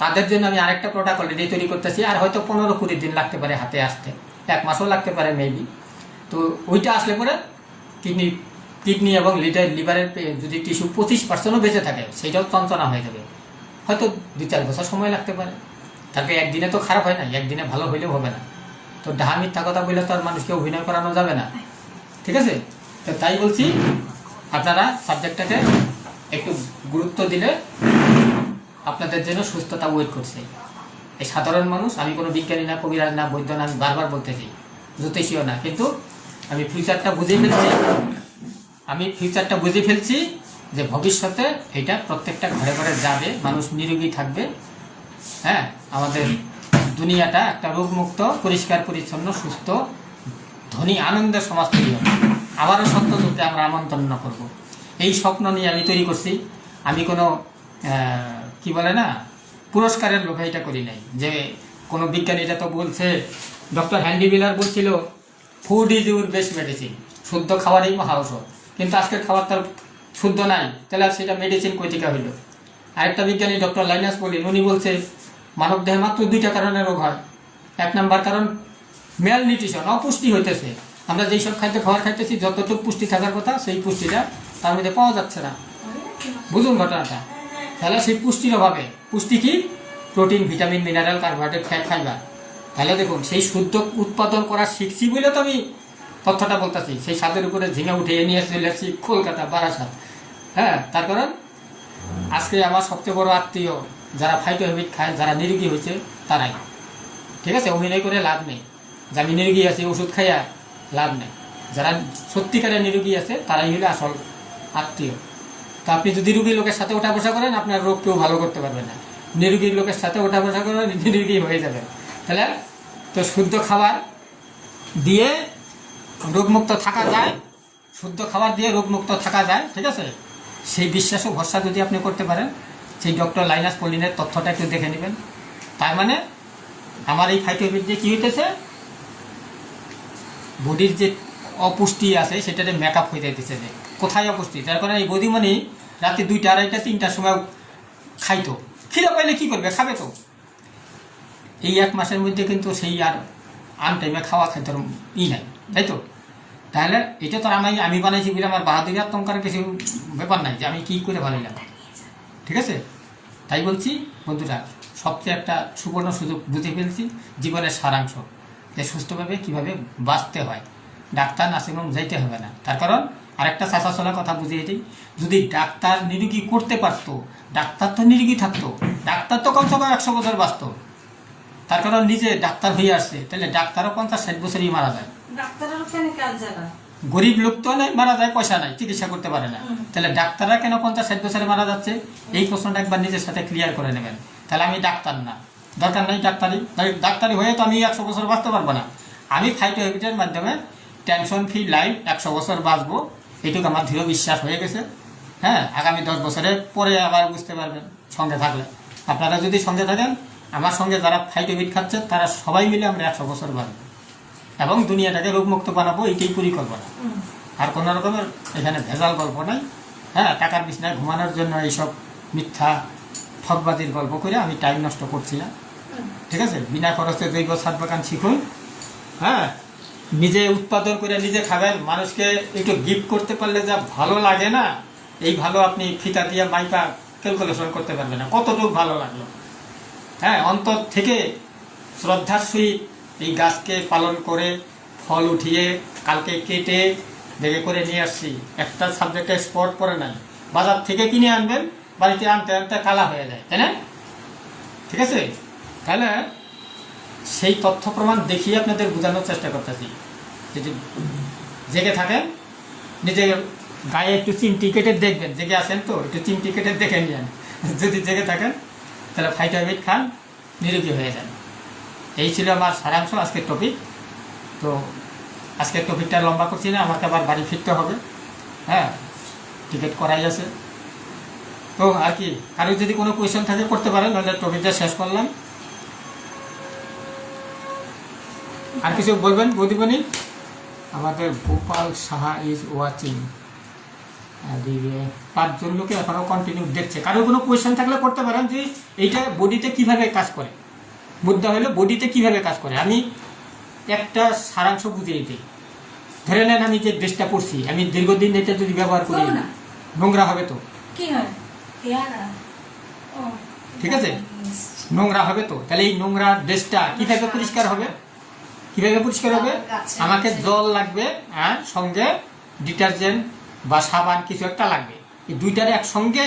তাদের জন্য আমি আরেকটা প্রোডাক্ট অলরেডি তৈরি করতেছি। আর হয়তো 15-20 দিন লাগতে পারে হাতে আসতে, 1 মাসও লাগতে পারে মেবি। তো ওইটা আসলে পরে কিডনি এবং লিভারের যদি টিস্যু 25% বেঁচে থাকে, সেটাও চঞ্চনা হয়ে যাবে। হয়তো 2-4 বছর সময় লাগতে পারে। তাকে একদিনে তো খারাপ হয় না, একদিনে ভালো হইলেও হবে না। তো ডাহা মিথ্যা কথা বললে তো আর মানুষকে অভিনয় করানো যাবে না, ঠিক আছে? তো তাই বলছি আপনারা সাবজেক্টটাকে একটু গুরুত্ব দিলে আপনাদের জন্য সুস্থতা ওয়েট করছে। এই সাধারণ মানুষ, আমি কোনো বিজ্ঞানী না, কবিরাজ না, বৈদ্য না, আমি বারবার বলতেছি, জ্যোতিষীও না, কিন্তু আমি ফিউচারটা বুঝে ফেলছি যে ভবিষ্যতে এটা প্রত্যেকটা ঘরে ঘরে যাবে, মানুষ নিরোগী থাকবে। হ্যাঁ, আমাদের দুনিয়াটা একটা রোগমুক্ত, পরিষ্কার পরিচ্ছন্ন, সুস্থ, ধনী, আনন্দের সমাজ তৈরি হবে। আবারও সত্য যুদ্ধে আমরা আমন্ত্রণ করব। এই স্বপ্ন নিয়ে আমি তৈরি করছি। আমি কোনো কি বলে না, পুরস্কারের লোভে এটা করি নাই। যে কোনো বিজ্ঞানীরা তো বলছে, ডক্টর হ্যান্ডি মিলার বলছিল food is your best medicine, শুদ্ধ খাবারই মহা ঔষধ। কিন্তু আজকের খাবার তার শুদ্ধ নাই, তাহলে আর সেটা মেডিসিন কই থেকে হইল? আরেকটা বিজ্ঞানী ডক্টর লাইনাস পলিন, উনি বলছে মানব দেহে মাত্র 2টা কারণে রোগ হয়। 1 নম্বর কারণ ম্যাল নিউট্রিশন, অপুষ্টি হইতেছে। আমরা যেই সব খাবার খাইতেছি, যতটুকু পুষ্টি থাকার কথা সেই পুষ্টিটা তার মধ্যে পাওয়া যাচ্ছে না। বুঝুন ঘটনাটা। তাহলে সেই পুষ্টির অভাবে, পুষ্টি কি? Protein, vitamin, mineral, carbohydrate, fat, fibre. তাহলে দেখুন, সেই শুদ্ধ উৎপাদন করা শিখছি বলে তো আমি তথ্যটা বলতেছি। সেই ছাদের উপরে ঝিঙা উঠে নিয়ে চলে আসছি কলকাতা, বারাসাত। হ্যাঁ, তার কারণ আজকে আমার সবচেয়ে বড় আত্মীয় যারা ফাইটো হ্যাবিট খায়, যারা নিরোগী হয়েছে, তারাই। ঠিক আছে, অভিনয় করে লাভ নেই যে আমি নিরোগী আছি, ওষুধ খাইয়া লাভ নেই। যারা সত্যিকারের নিরোগী আছে, তারাই হলো আসল আত্মীয়। তো আপনি যদি রোগী লোকের সাথে ওঠা বসা করেন, আপনার রোগ কেউ ভালো করতে পারবে না। নিরোগী লোকের সাথে ওঠা বসা করেন, নিরোগী হয়ে যাবে। তাহলে তো শুদ্ধ খাবার দিয়ে রোগমুক্ত থাকা যায়, শুদ্ধ খাবার দিয়ে রোগমুক্ত থাকা যায়। ঠিক আছে, সেই বিশ্বাস ও ভরসা যদি আপনি করতে পারেন, সেই ডক্টর লাইনাস পলিনের তথ্যটা একটু দেখে নেবেন। তার মানে আমার এই ফাইটো হ্যাবিট দিয়ে কী হইতেছে, বডির যে অপুষ্টি আছে সেটাতে মেকআপ হয়ে যাইতেছে। যে কোথায় অপুষ্টি, তার কারণে এই বদিমণি রাতে 2টা, 2:30, 3টার সময় খাইতো। খিদে পাইলে কী করবে? খাবে তো। এই 1 মাসের মধ্যে কিন্তু সেই আর আনটাইমে খাওয়া খাইতে নাই, তাই তো? তাহলে এটা তো আমি বানাইছি বলে আমার বাহাদুরি আতঙ্কার কিছু ব্যাপার নাই যে আমি কী করে বানাইলাম। ঠিক আছে, তাই বলছি বন্ধুরা, সবচেয়ে একটা সুবর্ণ সুযোগ বুঝে ফেলছি, জীবনের সারাংশ, যে সুস্থভাবে কীভাবে বাঁচতে হয়। ডাক্তার নার্সিংহোম যাইতে হবে না। তার কারণ আরেকটা চাষা চলা কথা বুঝিয়ে দিই, যদি ডাক্তার নিরোগী করতে পারতো, ডাক্তার তো নিরোগী থাকতো, ডাক্তার তো কমসে কম 100 বছর বাঁচত। তার কারণ নিজে ডাক্তার হয়ে আসছে, তাহলে ডাক্তারও 50-60 বছরই মারা যায়। গরিব লোক তো মারা যায়, পয়সা নাই, চিকিৎসা করতে পারে না। তাহলে ডাক্তাররা কেন 50-60 বছরে মারা যাচ্ছে? এই প্রশ্নটা একবার নিজের সাথে ক্লিয়ার করে নেবেন। তাহলে আমি ডাক্তার না, দরকার নেই ডাক্তারি হয়ে তো আমি 100 বছর বাঁচতে পারবো না। আমি ফাইটো হ্যাবিটের মাধ্যমে টেনশন ফ্রি লাইফ 100 বছর বাঁচবো, এটুকু আমার দৃঢ় বিশ্বাস হয়ে গেছে। হ্যাঁ, আগামী 10 বছরের পরে আবার বুঝতে পারবেন সঙ্গে থাকলে। আপনারা যদি সঙ্গে থাকেন, আমার সঙ্গে যারা ফাইটো হ্যাবিট খাচ্ছে, তারা সবাই মিলে আমরা 100 বছর বাঁচবো এবং দুনিয়াটাকে রোগমুক্ত বানাবো, এইটাই পরিকল্পনা। আর কোনো রকমের এখানে ভেজাল গল্প নাই। হ্যাঁ, টাকার বিছনায় ঘুমানোর জন্য এইসব মিথ্যা ঠকবাজির গল্প করে আমি টাইম নষ্ট করছি না। ঠিক আছে, বিনা খরচে জৈব ছাদ বাগান শিখুন। হ্যাঁ, নিজে উৎপাদন করে নিজে খাবেন। মানুষকে একটু গিফট করতে পারলে যা ভালো লাগে না, এই ভালো আপনি ফিতা দিয়ে মাইপা ক্যালকুলেশন করতে পারবেন না কতটুকু ভালো লাগলো। হ্যাঁ, অন্তর থেকে শ্রদ্ধার সহিত এই গাছকে পালন করে ফল উঠিয়ে কালকে কেটে বেগে করে নিয়ে আসছি। একটা সাবজেক্টে স্পট পড়ে নাই, বাজার থেকে কিনে আনবেন, বাড়িতে আনতে আনতে কালা হয়ে যায়, তাই না? ঠিক আছে, তাহলে সেই তথ্য প্রমাণ দেখিয়ে আপনাদের বোঝানোর চেষ্টা করতেছি। যদি জেগে থাকেন, নিজে গায়ে একটু চিমটি কেটে দেখবেন, জেগে আসেন তো একটু চিমটি কেটে দেখে নিন। যদি জেগে থাকেন তাহলে ফাইটো হ্যাবিট খান, নিরোগী হয়ে যান। এই ছিল আমার সারাংশ আজকের টপিক। তো আজকের টপিকটা লম্বা করছি না, আমাকে আবার বাড়ি ফিরতে হবে। হ্যাঁ, টিকিট করাই আছে। তো আর কি, কারো যদি কোনো কোয়েশন থাকে করতে পারেন, নাহলে টপিকটা শেষ করলাম। আর কিছু বলবেন বৌদিবনি? আমাদের গোপাল সাহা ইজ ওয়াচিং, 5 জন লোকে এখনও কন্টিনিউ দেখছে। কারো কোনো কোয়েশন থাকলে করতে পারেন যে এইটা বডিতে কিভাবে কাজ করে, মুদ্রা হলো বডিতে কিভাবে কাজ করে। আমি একটা সারাংশ বুঝিয়ে দিই। ধরে নেন আমি যে ড্রেসটা পরছি, আমি দীর্ঘদিন এটা যদি ব্যবহার করি, নোংরা হবে তো? ঠিক আছে, নোংরা হবে তো। তাহলে এই নোংরা ড্রেসটা কিভাবে পরিষ্কার হবে? কিভাবে পরিষ্কার হবে? আমাকে জল লাগবে আর সঙ্গে ডিটারজেন্ট বা সাবান কিছু একটা লাগবে। এই দুইটার একসঙ্গে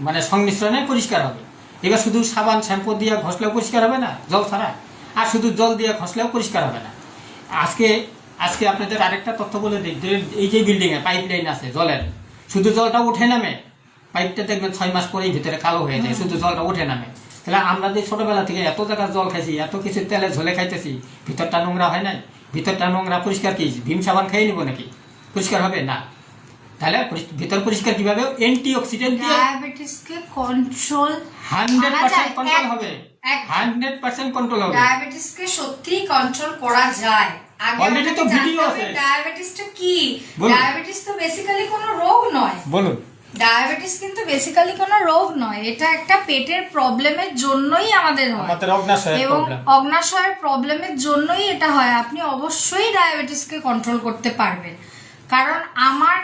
মানে সংমিশ্রণে পরিষ্কার হবে। এবার শুধু সাবান শ্যাম্পু দিয়ে ঘষলেও পরিষ্কার হবে না জল ছাড়া, আর শুধু জল দিয়ে ঘষলেও পরিষ্কার হবে না। আজকে আজকে আপনাদের আরেকটা তথ্য বলে দিই, এই যে বিল্ডিংয়ে পাইপ লাইন আছে জলের, শুধু জলটা উঠে নামে, পাইপটা দেখবেন 6 মাস পরেই ভিতরে কালো হয়ে যায়, শুধু জলটা উঠে নামে। তাহলে আমরা যে ছোটবেলা থেকে এত জায়গার জল খাইছি, এত কিছু তেলে ঝোলে খাইতেছি, ভিতরটা নোংরা হয় নাই? ভিতরটা নোংরা পরিষ্কার কি ভীম সাবান খেয়ে নিব নাকি? পরিষ্কার হবে না। তাহলে ভিতর পরিষ্কার কিভাবে? অ্যান্টিঅক্সিডেন্ট দিয়ে ডায়াবেটিসকে কন্ট্রোল 100% কন্ট্রোল হবে, 100% কন্ট্রোল হবে। ডায়াবেটিসকে সত্যিই কন্ট্রোল করা যায়। আগে অলরেডি তো ভিডিও আছে। ডায়াবেটিসটা কি? বলুন। ডায়াবেটিস তো বেসিক্যালি কোনো রোগ নয়। বলুন। ডায়াবেটিস কিন্তু বেসিক্যালি কোনো রোগ নয়, এটা একটা পেটের প্রবলেমের জন্যই আমাদের হয়, আমাদের অগ্নাশয়ের এবং প্রবলেম। অগ্নাশয়ের প্রবলেমের জন্যই এটা হয়। আপনি অবশ্যই ডায়াবেটিসকে কন্ট্রোল করতে পারবেন, কারণ আমার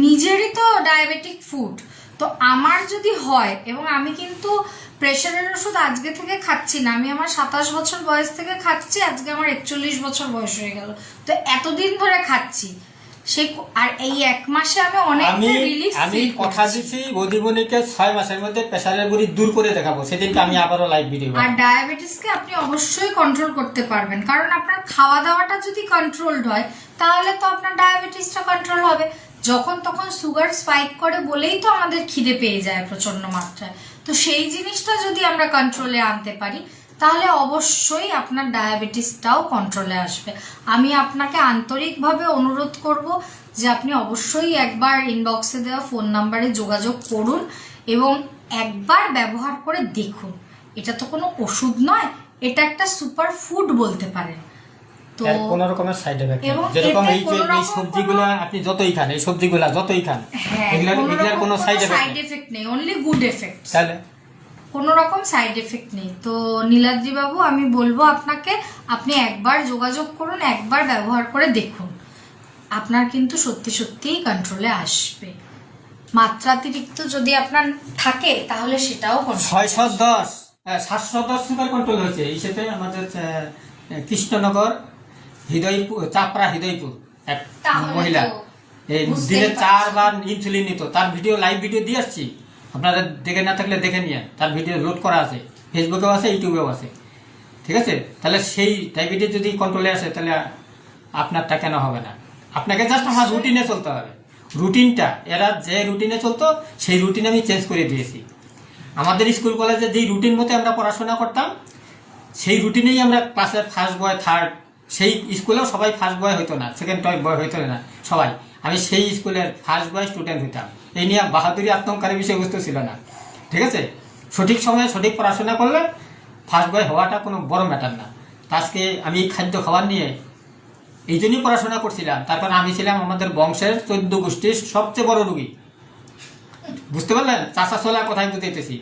নিজেরই তো ডায়াবেটিক ফুড। তো আমার যদি হয়, এবং আমি কিন্তু প্রেশারের ওষুধ আজকে থেকে খাচ্ছি না, আমি আমার 27 বছর বয়স থেকে খাচ্ছি, আজকে আমার 41 বছর বয়স হয়ে গেল, তো এতদিন ধরে খাচ্ছি। আর এই 1 মাসে আমি অনেকটা রিলিফ আমি কথা দিচ্ছি বৌদিমণিকে 6 মাসের মধ্যে প্রেসারের গুলি দূর করে দেখাবো, সেদিনকে আমি আবারও লাইভ ভিডিও। আর ডায়াবেটিসকে আপনি অবশ্যই কন্ট্রোল করতে পারবেন, কারণ আপনার খাওয়া দাওয়াটা যদি কন্ট্রোলড হয় তাহলে তো আপনার ডায়াবেটিসটা কন্ট্রোল হবে। যখন তখন সুগার স্পাইক করে বলেই তো আমাদের খিদে পেয়ে যায় প্রচন্ড মাত্রায়, তো সেই জিনিসটা যদি আমরা কন্ট্রোলে আনতে পারি তাহলে অবশ্যই আপনার ডায়াবেটিসটাও কন্ট্রোলে আসবে। আমি আপনাকে আন্তরিকভাবে অনুরোধ করব যে আপনি অবশ্যই একবার ইনবক্সে দেওয়া ফোন নাম্বারে যোগাযোগ করুন এবং একবার ব্যবহার করে দেখুন। এটা তো কোনো ওষুধ নয়, এটা একটা সুপার ফুড বলতে পারেন। তো কোন রকমের সাইড এফেক্ট এবং যেরকম এতে এই যে কোনো এই রকম সবজিগুলো আপনি যতই খান, এই সবজিগুলো যতই খান, এগুলার কোনো সাইড এফেক্ট নেই, অনলি গুড এফেক্ট। তাহলে কোনো রকম সাইড এফেক্ট নেই। তো নীলাদ্রি বাবু, আমি বলবো আপনাকে, আপনি একবার যোগাযোগ করুন, একবার ব্যবহার করে দেখুন, আপনার কিন্তু সত্যি সত্যিই কন্ট্রোলে আসবে। মাত্রাতিরিক্ত যদি আপনার থাকে তাহলে সেটাও 610 710 সুগার কন্ট্রোল হয়েছে এই সাথে আমাদের কৃষ্ণনগর হৃদয়পুর, চাপড়া হৃদয়পুর এক তাহলে তো মহিলা এই বুঝতেই দিনে পারছি। 4 বার ইনসুলিন নিত, তার ভিডিও লাইভ ভিডিও দিয়ে আসছি, আপনারা দেখে না থাকলে দেখে নিয়ে, তার ভিডিও লোড করা আছে, ফেসবুকেও আছে, ইউটিউবেও আছে, ঠিক আছে? তাহলে সেই ডায়াবেটিস যদি কন্ট্রোলে আসে তাহলে আপনারটা কেন হবে না? আপনাকে জাস্ট আমার রুটিনে চলতে হবে। রুটিনটা এরা যে রুটিনে চলতো সেই রুটিন আমি চেঞ্জ করে দিয়েছি। আমাদের স্কুল কলেজে যেই রুটিন মতো আমরা পড়াশোনা করতাম সেই রুটিনেই আমরা ক্লাসের ফার্স্ট বয় থার্ড, সেই স্কুলেও সবাই ফার্স্ট বয় হইতো না, সেকেন্ড বয় হইতো না সবাই, আমি সেই স্কুলের ফার্স্ট বয় স্টুডেন্ট হইতাম। এই নিয়ে বাহাদুরি আত্মকারী বিষয়বস্তু ছিল না, ঠিক আছে? সঠিক সময়ে সঠিক পড়াশোনা করলে ফার্স্ট বয় হওয়াটা কোনো বড় ম্যাটার না। আজকে আমি এই খাদ্য খাবার নিয়ে এই জন্যই পড়াশোনা করছিলাম, তারপর আমি ছিলাম আমাদের বংশের 14 গোষ্ঠীর সবচেয়ে বড় রুগী, বুঝতে পারলেন? চাষা ছোলা কোথায় বুঝাইতেছি,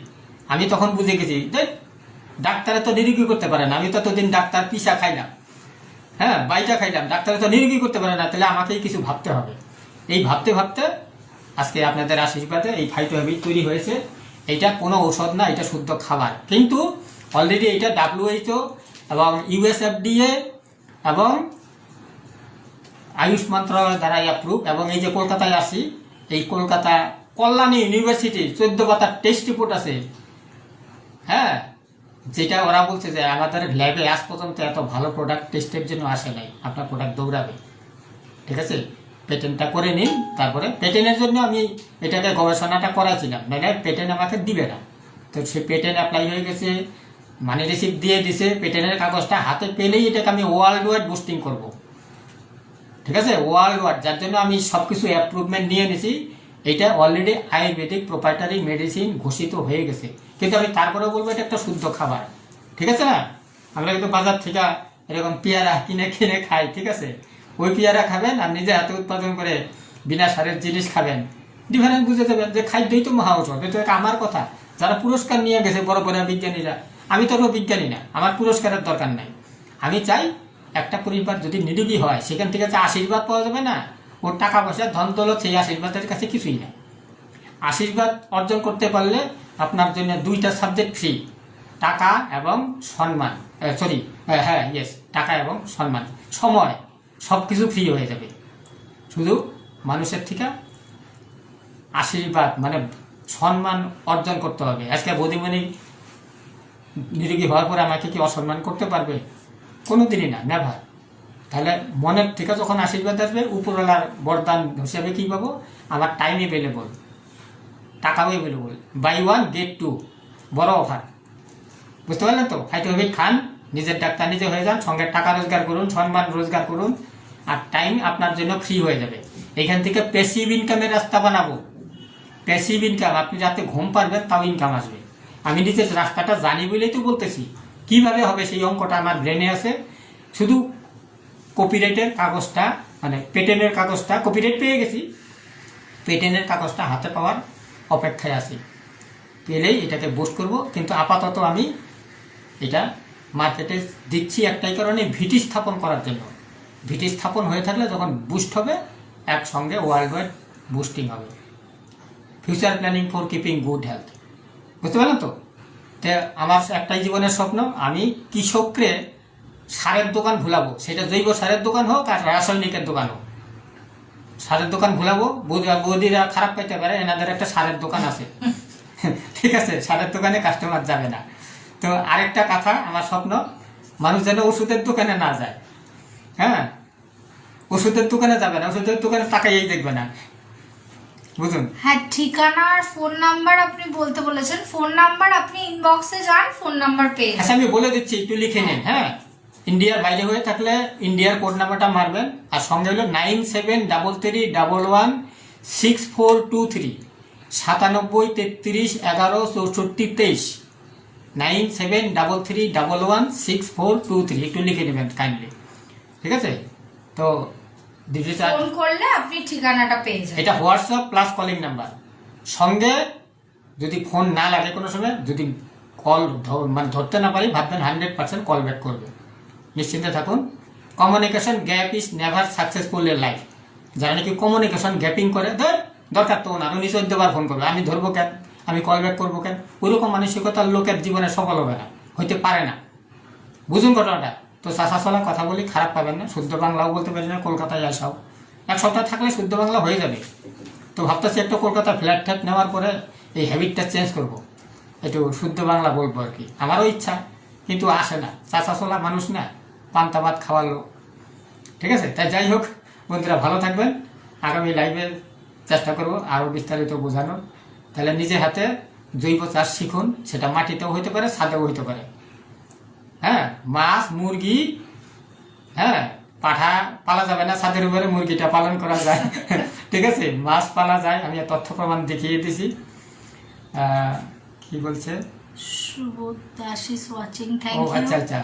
আমি তখন বুঝে গেছি দেখ ডাক্তারে তো নিরোগী করতে পারে না, আমি তো এতদিন ডাক্তার পিসা খাইলাম, হ্যাঁ বাইটা খাইলাম, ডাক্তারে তো নিরোগী করতে পারে না, তাহলে আমাকেই কিছু ভাবতে হবে। এই ভাবতে ভাবতে আজকে আপনাদের আশীর্বাদে এই ফাইটো হ্যাবিট তৈরি হয়েছে। এইটা কোনো ঔষধ না, এটা শুদ্ধ খাবার, কিন্তু অলরেডি এটা WHO এবং USFDA এবং আয়ুষ মন্ত্রণালয় দ্বারা অ্যাপ্রুভ। এবং এই যে কলকাতায় আসি, এই কলকাতা কল্যাণী ইউনিভার্সিটির 14 পাতার টেস্ট রিপোর্ট আছে, হ্যাঁ, যেটা ওরা বলছে যে আমাদের ল্যাবে আজ পর্যন্ত এত ভালো প্রোডাক্ট টেস্টের জন্য আসে নাই, আপনার প্রোডাক্ট দৌড়াবে, ঠিক আছে? পেটেন্টটা করে নিন, তারপরে পেটেন্টের জন্য আমি এটাকে গবেষণাটা করাইছিলাম, নাহলে পেটেন্ট আমাকে দিবে না। তো সেই পেটেন্ট অ্যাপ্লাই হয়ে গেছে, মানি রিসিপ্ট দিয়ে দিছে, পেটেন্টের কাগজটা হাতে পেলেই এটাকে আমি ওয়ার্ল্ড ওয়াইড বুস্টিং করব, ঠিক আছে? ওয়ার্ল্ড ওয়াইড, যার জন্য আমি সব কিছু অ্যাপ্রুভমেন্ট নিয়ে নিছি। এটা অলরেডি আয়ুর্বেদিক প্রোপ্রাইটারি মেডিসিন ঘোষিত হয়ে গেছে, কিন্তু আমি তারপরেও বলবো এটা একটা শুদ্ধ খাবার, ঠিক আছে না? আমরা কিন্তু বাজার থেকে এরকম পেয়ারা কিনে কিনে খাই, ঠিক আছে? ওই পেয়ারা খাবেন আর নিজে হাতে উৎপাদন করে বিনা সারের জিনিস খাবেন, ডিফারেন্স বুঝে যাবেন যে খাদ্যই তো মহা ঔষধ। এটা আমার কথা, যারা পুরস্কার নিয়ে গেছে বড় বড় বিজ্ঞানীরা, আমি তো বিজ্ঞানী না, আমার পুরস্কারের দরকার নাই। আমি চাই একটা পরিবার যদি নিরোগী হয় সেখান থেকে যে আশীর্বাদ পাওয়া যাবে না, ওর টাকা পয়সা ধন দৌলত সেই আশীর্বাদের কাছে কিছুই না। আশীর্বাদ অর্জন করতে পারলে আপনার জন্য 2টা সাবজেক্ট ফ্রি, টাকা এবং সম্মান, টাকা এবং সম্মান, সময়, সব কিছু ফ্রি হয়ে যাবে। শুধু মানুষের থেকে আশীর্বাদ মানে সম্মান অর্জন করতে হবে। আজকে বৌদিমণি নিরোগী হওয়ার পরে আমাকে কি অসম্মান করতে পারবে? কোনোদিনই না, নেভার। তাহলে মনের থেকে যখন আশীর্বাদ আসবে, উপরওয়ালার বরদান হিসেবে কি পাবো? আমার টাইম এভেলেবল, টাকাও available, buy one get two, বড় অফার। বুঝতে পারলেন তো? ফাইটো হ্যাবিট খান, নিজের ডাক্তার নিজে হয়ে যান, সঙ্গে টাকা রোজগার করুন, সম্মান রোজগার করুন, আর টাইম আপনার জন্য ফ্রি হয়ে যাবে। এখান থেকে প্যাসিভ ইনকামের রাস্তা বানাবো। প্যাসিভ ইনকাম, আপনি রাতে ঘুম পারবেন তাও ইনকাম আসবে। আমি নিজের রাস্তাটা জানি বলেই তো বলতেছি। কিভাবে হবে সেই অঙ্কটা আমার ব্রেনে আছে। শুধু কপিরাইটের কাগজটা, মানে পেটেন্টের কাগজটা, কপিরাইট পেয়ে গেছি, পেটেন্টের কাগজটা হাতে পাওয়ার অপেক্ষায় আছি। পেলেই এটাকে বুস্ট করব। কিন্তু আপাতত আমি এটা মার্কেটে দিচ্ছি একটাই কারণে, ভিটি স্থাপন করার জন্য। ভিটি স্থাপন হয়ে থাকলে যখন বুস্ট হবে, একসঙ্গে ওয়ার্ল্ড ওয়াইড বুস্টিং হবে। Future planning for keeping good health. বুঝতে পারলেন তো? আমার একটাই জীবনের স্বপ্ন, আমি কৃষককে সারের দোকান ভুলাবো। সেটা জৈব সারের দোকান হোক আর রাসায়নিকের দোকান হোক, সারের দোকান ভুলাবো। বৌদিরা খারাপ পাইতে পারে, এনাদের একটা সারের দোকান আছে। ঠিক আছে, সারের দোকানে কাস্টমার যাবে না। তো আরেকটা কথা, আমার স্বপ্ন, মানুষ যেন ওষুধের দোকানে না যায়। হ্যাঁ, ওষুধের দোকানে যাবে না, ওষুধের দোকানে তাকাইয়েই দেখবে না। বুঝুন? হ্যাঁ, ঠিকানা আর ফোন নাম্বার আপনি বলতে বলেছেন। ফোন নাম্বার আপনি ইনবক্সে যান, ফোন নাম্বার পেয়ে যাবেন। আচ্ছা, আমি বলে দিচ্ছি, একটু লিখে নিন। হ্যাঁ, ইন্ডিয়ার বাইরে হয়ে থাকলে ইন্ডিয়ার কোড নাম্বারটা মারবেন, আর সঙ্গে হলো 9733116423, 9733116423, 9733116423। একটু লিখে নেবেন কাইন্ডলি, ঠিক আছে? তো ডিজিটাল ফোন করলে আপনি ঠিকানাটা পেয়ে যাবেন। এটা হোয়াটসঅ্যাপ প্লাস কলিং নাম্বার। সঙ্গে যদি ফোন না লাগে কোনো সময়, যদি কল মানে ধরতে না পারি, ভাববেন 100% কল ব্যাক করবে। নিশ্চিন্তে থাকুন। Communication gap is never successful in life. যারা নাকি কমিউনিকেশন গ্যাপিং করে, দরকার তো না, উনি 14 বার ফোন করবে, আমি ধরবো কেন, আমি কল ব্যাক করবো কেন? ওইরকম মানসিকতার লোকের জীবনে সফল হবে না, হইতে পারে না। বুঝুন ঘটনাটা। তো চাষাচলা কথা বলি, খারাপ পাবেন না। শুদ্ধ বাংলাও বলতে পারি না, কলকাতায় আসাও। এক সপ্তাহ থাকলে শুদ্ধ বাংলা হয়ে যাবে। তো ভাবতেছি একটা কলকাতা ফ্ল্যাট ট্যাট নেওয়ার পরে এই হ্যাবিটটা চেঞ্জ করব, একটু শুদ্ধ বাংলা বলবো আর কি। আমারও ইচ্ছা, কিন্তু আসে না। চাষাচলা মানুষ না, পান্তা ভাত খাওয়ার লোক। ঠিক আছে? তাই যাই হোক বন্ধুরা, ভালো থাকবেন। আগামী লাইভে চেষ্টা করব আরও বিস্তারিত বোঝানোর। তাহলে নিজে হাতে জৈব চাষ শিখুন। সেটা মাটিতেও হইতে পারে, ছাদেও হইতে পারে। হ্যাঁ, মাছ, মুরগি, হ্যাঁ, পাঠা পালা যাবে না, ছাদের উপরে মুরগিটা পালন করা যায়। ঠিক আছে, মাছ পালা যায়। আমি তথ্য প্রমাণ দেখিয়ে দিছি। কি বলছে? সুবোধ দাস ইজ ওয়াচিং, ও থ্যাংক ইউ। আচ্ছা আচ্ছা,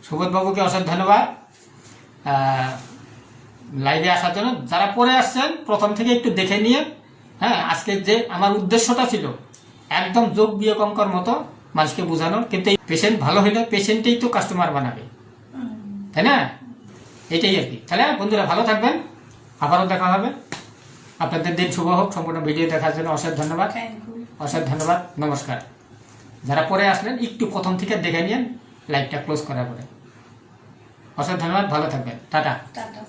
সুবোধ বাবুকে অশেষ ধন্যবাদ লাইভে আসার জন্য। যারা পরে আসছেন, প্রথম থেকে একটু দেখে নিয়ে। হ্যাঁ, আজকে যে আমার উদ্দেশ্যটা ছিল একদম যোগ বিয়োগ অঙ্কর মতো মানুষকে বোঝানোর। কিন্তু এই পেশেন্ট ভালো হইলে পেশেন্টেই তো কাস্টমার বানাবে, তাই না? এটাই আর কি। তাহলে বন্ধুরা ভালো থাকবেন, আবারও দেখা হবে। আপনাদের দিন শুভ হোক। সম্পূর্ণ ভিডিও দেখার জন্য অশেষ ধন্যবাদ, অশেষ ধন্যবাদ, নমস্কার। যারা পরে আসলেন, একটু প্রথম থেকে দেখে নিন লাইভটা ক্লোজ করার পরে। অশেষ ধন্যবাদ, ভালো থাকবেন, টাটা। টাটা।